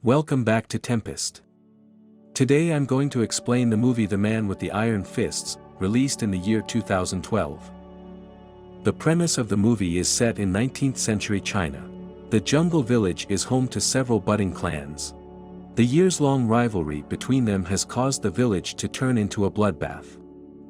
Welcome back to Tempest. Today I'm going to explain the movie The Man with the Iron Fists, released in the year 2012. The premise of the movie is set in 19th century China. The jungle village is home to several budding clans. The years-long rivalry between them has caused the village to turn into a bloodbath.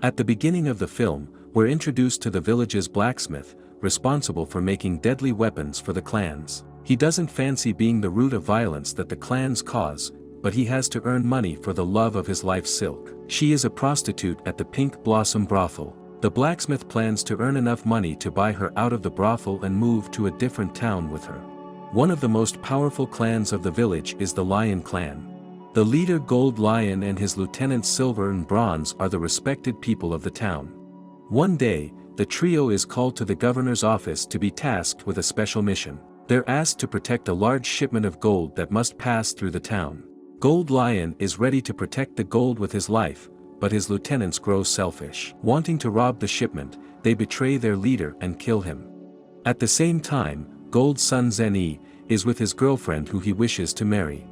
At the beginning of the film, we're introduced to the village's blacksmith, responsible for making deadly weapons for the clans. He doesn't fancy being the root of violence that the clans cause, but he has to earn money for the love of his life, Silk. She is a prostitute at the Pink Blossom brothel. The blacksmith plans to earn enough money to buy her out of the brothel and move to a different town with her. One of the most powerful clans of the village is the Lion clan. The leader Gold Lion and his lieutenants Silver and Bronze are the respected people of the town. One day, the trio is called to the governor's office to be tasked with a special mission. They're asked to protect a large shipment of gold that must pass through the town. Gold Lion is ready to protect the gold with his life, but his lieutenants grow selfish. Wanting to rob the shipment, they betray their leader and kill him. At the same time, Gold's son Zeni is with his girlfriend who he wishes to marry.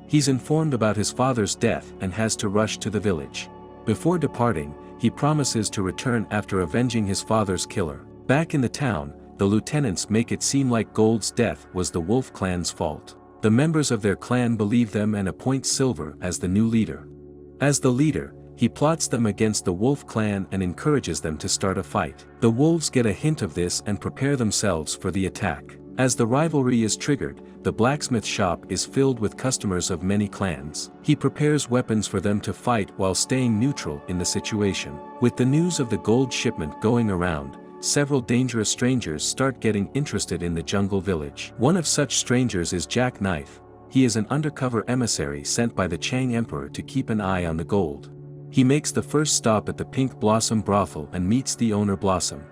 He's informed about his father's death and has to rush to the village. Before departing, he promises to return after avenging his father's killer. Back in the town, the lieutenants make it seem like Gold's death was the Wolf clan's fault. The members of their clan believe them and appoint Silver as the new leader. As the leader, he plots them against the Wolf clan and encourages them to start a fight. The wolves get a hint of this and prepare themselves for the attack. As the rivalry is triggered, the blacksmith shop is filled with customers of many clans. He prepares weapons for them to fight while staying neutral in the situation. With the news of the gold shipment going around, several dangerous strangers start getting interested in the jungle village. One of such strangers is Jack Knife. He is an undercover emissary sent by the Chang Emperor to keep an eye on the gold. He makes the first stop at the Pink Blossom brothel and meets the owner Blossom.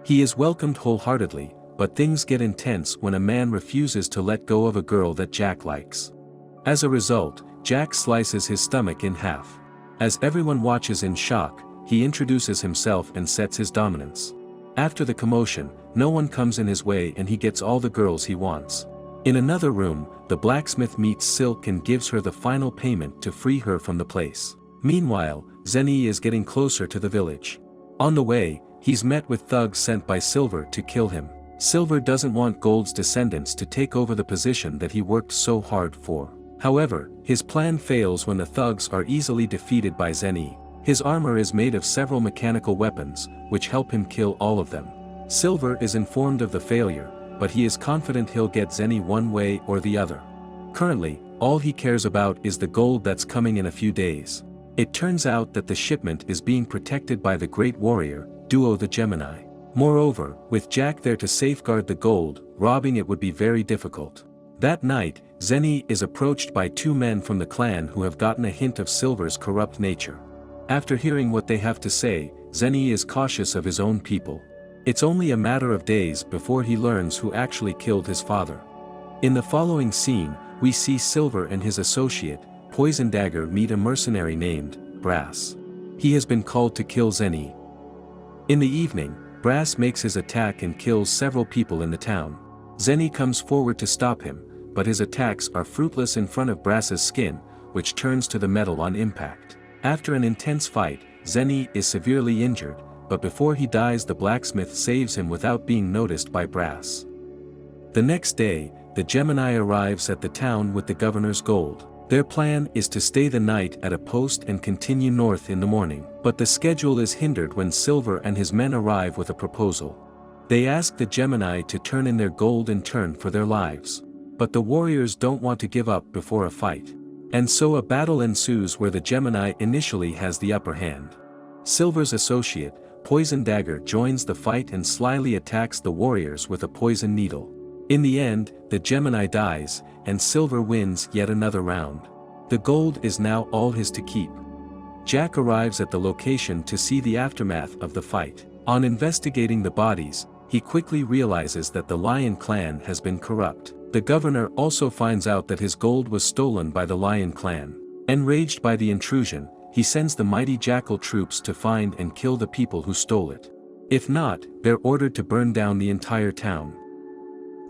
He is welcomed wholeheartedly, but things get intense when a man refuses to let go of a girl that Jack likes. As a result, Jack slices his stomach in half. As everyone watches in shock, he introduces himself and sets his dominance. After the commotion, no one comes in his way and he gets all the girls he wants. In another room, the blacksmith meets Silk and gives her the final payment to free her from the place. Meanwhile, Zeni is getting closer to the village. On the way, he's met with thugs sent by Silver to kill him. Silver doesn't want Gold's descendants to take over the position that he worked so hard for. However, his plan fails when the thugs are easily defeated by Zeni. His armor is made of several mechanical weapons, which help him kill all of them. Silver is informed of the failure, but he is confident he'll get Zeni one way or the other. Currently, all he cares about is the gold that's coming in a few days. It turns out that the shipment is being protected by the great warrior, Duo the Gemini. Moreover, with Jack there to safeguard the gold, robbing it would be very difficult. That night, Zeni is approached by two men from the clan who have gotten a hint of Silver's corrupt nature. After hearing what they have to say, Zeni is cautious of his own people. It's only a matter of days before he learns who actually killed his father. In the following scene, we see Silver and his associate, Poison Dagger, meet a mercenary named Brass. He has been called to kill Zeni. In the evening, Brass makes his attack and kills several people in the town. Zeni comes forward to stop him, but his attacks are fruitless in front of Brass's skin, which turns to the metal on impact. After an intense fight, Zeni is severely injured, but before he dies the blacksmith saves him without being noticed by Brass. The next day, the Gemini arrives at the town with the governor's gold. Their plan is to stay the night at a post and continue north in the morning. But the schedule is hindered when Silver and his men arrive with a proposal. They ask the Gemini to turn in their gold in turn for their lives. But the warriors don't want to give up before a fight. And so a battle ensues where the Gemini initially has the upper hand. Silver's associate, Poison Dagger, joins the fight and slyly attacks the warriors with a poison needle. In the end, the Gemini dies, and Silver wins yet another round. The gold is now all his to keep. Jack arrives at the location to see the aftermath of the fight. On investigating the bodies, he quickly realizes that the Lion clan has been corrupt. The governor also finds out that his gold was stolen by the Lion clan. Enraged by the intrusion, he sends the mighty Jackal troops to find and kill the people who stole it. If not, they're ordered to burn down the entire town.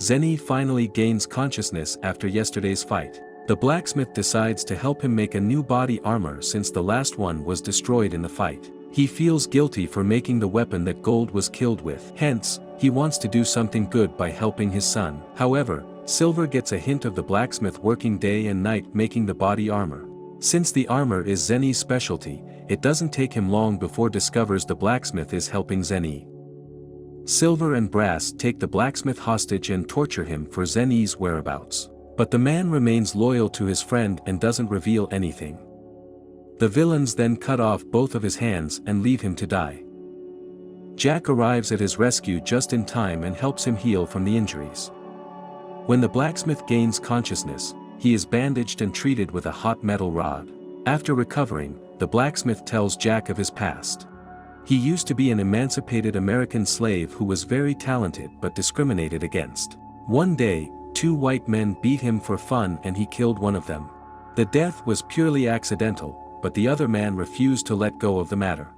Zeni finally gains consciousness after yesterday's fight. The blacksmith decides to help him make a new body armor since the last one was destroyed in the fight. He feels guilty for making the weapon that Gold was killed with. Hence, he wants to do something good by helping his son. However, Silver gets a hint of the blacksmith working day and night making the body armor. Since the armor is Zenny's specialty, it doesn't take him long before discovers the blacksmith is helping Zenny. Silver and Brass take the blacksmith hostage and torture him for Zenny's whereabouts. But the man remains loyal to his friend and doesn't reveal anything. The villains then cut off both of his hands and leave him to die. Jack arrives at his rescue just in time and helps him heal from the injuries. When the blacksmith gains consciousness, he is bandaged and treated with a hot metal rod. After recovering, the blacksmith tells Jack of his past. He used to be an emancipated American slave who was very talented but discriminated against. One day, two white men beat him for fun and he killed one of them. The death was purely accidental, but the other man refused to let go of the matter.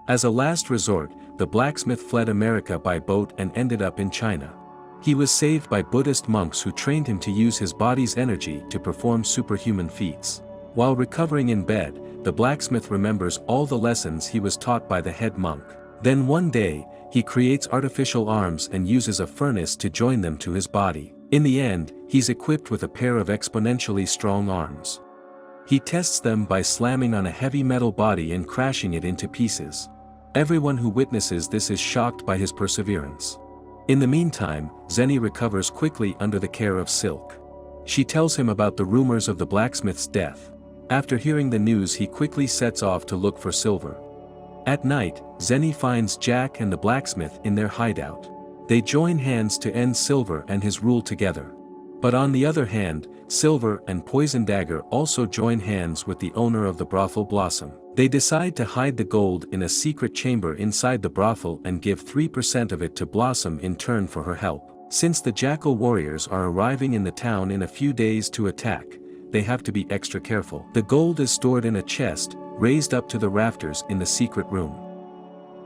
As a last resort, the blacksmith fled America by boat and ended up in China. He was saved by Buddhist monks who trained him to use his body's energy to perform superhuman feats. While recovering in bed, the blacksmith remembers all the lessons he was taught by the head monk. Then one day, he creates artificial arms and uses a furnace to join them to his body. In the end, he's equipped with a pair of exponentially strong arms. He tests them by slamming on a heavy metal body and crashing it into pieces. Everyone who witnesses this is shocked by his perseverance. In the meantime, Zenny recovers quickly under the care of Silk. She tells him about the rumors of the blacksmith's death. After hearing the news, he quickly sets off to look for Silver. At night, Zenny finds Jack and the blacksmith in their hideout. They join hands to end Silver and his rule together. But on the other hand, Silver and Poison Dagger also join hands with the owner of the brothel, Blossom. They decide to hide the gold in a secret chamber inside the brothel and give 3% of it to Blossom in turn for her help. Since the Jackal warriors are arriving in the town in a few days to attack, they have to be extra careful. The gold is stored in a chest, raised up to the rafters in the secret room.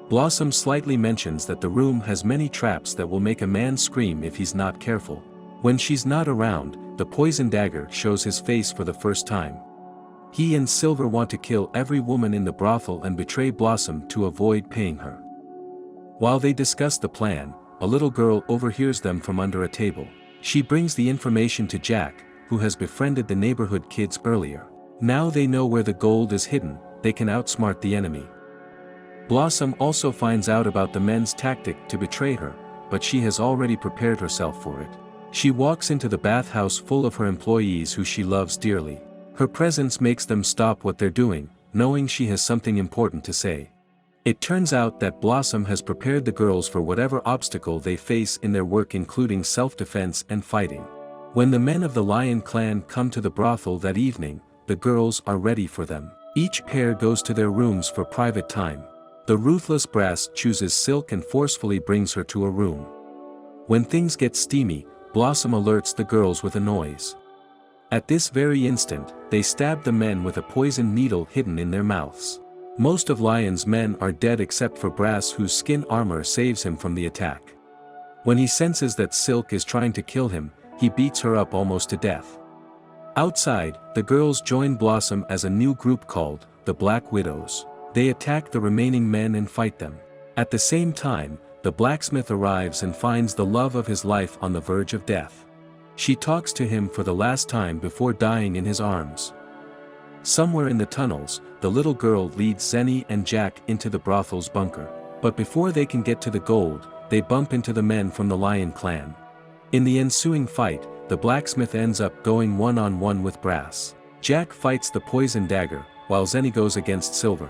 Blossom slightly mentions that the room has many traps that will make a man scream if he's not careful. When she's not around, the Poison Dagger shows his face for the first time. He and Silver want to kill every woman in the brothel and betray Blossom to avoid paying her. While they discuss the plan, a little girl overhears them from under a table. She brings the information to Jack, who has befriended the neighborhood kids earlier. Now they know where the gold is hidden, they can outsmart the enemy. Blossom also finds out about the men's tactic to betray her, but she has already prepared herself for it. She walks into the bathhouse full of her employees who she loves dearly. Her presence makes them stop what they're doing, knowing she has something important to say. It turns out that Blossom has prepared the girls for whatever obstacle they face in their work, including self-defense and fighting. When the men of the Lion clan come to the brothel that evening, the girls are ready for them. Each pair goes to their rooms for private time. The ruthless Brass chooses Silk and forcefully brings her to a room. When things get steamy, Blossom alerts the girls with a noise. At this very instant, they stab the men with a poison needle hidden in their mouths. Most of Lion's men are dead except for Brass, whose skin armor saves him from the attack. When he senses that Silk is trying to kill him, he beats her up almost to death. Outside, the girls join Blossom as a new group called the Black Widows. They attack the remaining men and fight them. At the same time, the blacksmith arrives and finds the love of his life on the verge of death. She talks to him for the last time before dying in his arms. Somewhere in the tunnels, the little girl leads Zenny and Jack into the brothel's bunker. But before they can get to the gold, they bump into the men from the Lion clan. In the ensuing fight, the blacksmith ends up going one-on-one with Brass. Jack fights the Poison Dagger, while Zenny goes against Silver.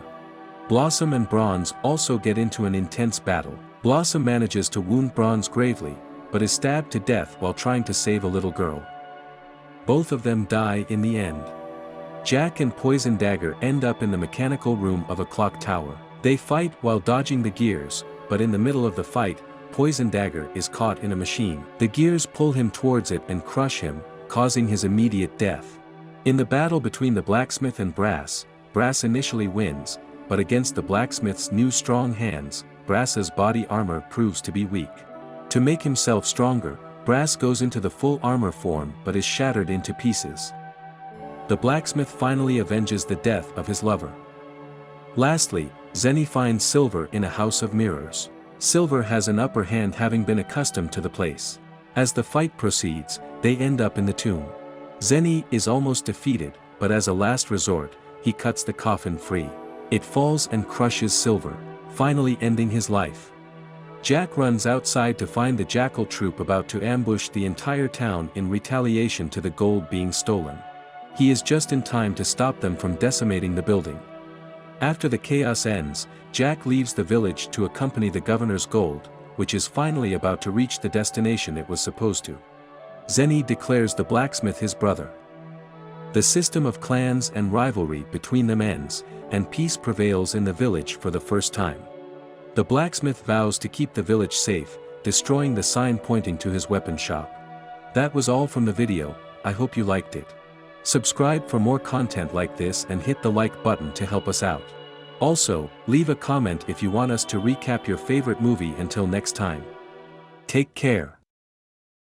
Blossom and Bronze also get into an intense battle. Blossom manages to wound Bronze gravely, but is stabbed to death while trying to save a little girl. Both of them die in the end. Jack and Poison Dagger end up in the mechanical room of a clock tower. They fight while dodging the gears, but in the middle of the fight, Poison Dagger is caught in a machine. The gears pull him towards it and crush him, causing his immediate death. In the battle between the blacksmith and Brass, Brass initially wins, but against the blacksmith's new strong hands, Brass's body armor proves to be weak. To make himself stronger, Brass goes into the full armor form but is shattered into pieces. The blacksmith finally avenges the death of his lover. Lastly, Zenny finds Silver in a house of mirrors. Silver has an upper hand, having been accustomed to the place. As the fight proceeds, they end up in the tomb. Zenny is almost defeated, but as a last resort, he cuts the coffin free. It falls and crushes Silver, finally ending his life. Jack runs outside to find the Jackal troop about to ambush the entire town in retaliation to the gold being stolen. He is just in time to stop them from decimating the building. After the chaos ends, Jack leaves the village to accompany the governor's gold, which is finally about to reach the destination it was supposed to. Zenny declares the blacksmith his brother. The system of clans and rivalry between them ends, and peace prevails in the village for the first time. The blacksmith vows to keep the village safe, destroying the sign pointing to his weapon shop. That was all from the video. I hope you liked it. Subscribe for more content like this and hit the like button to help us out. Also, leave a comment if you want us to recap your favorite movie. Until next time. Take care.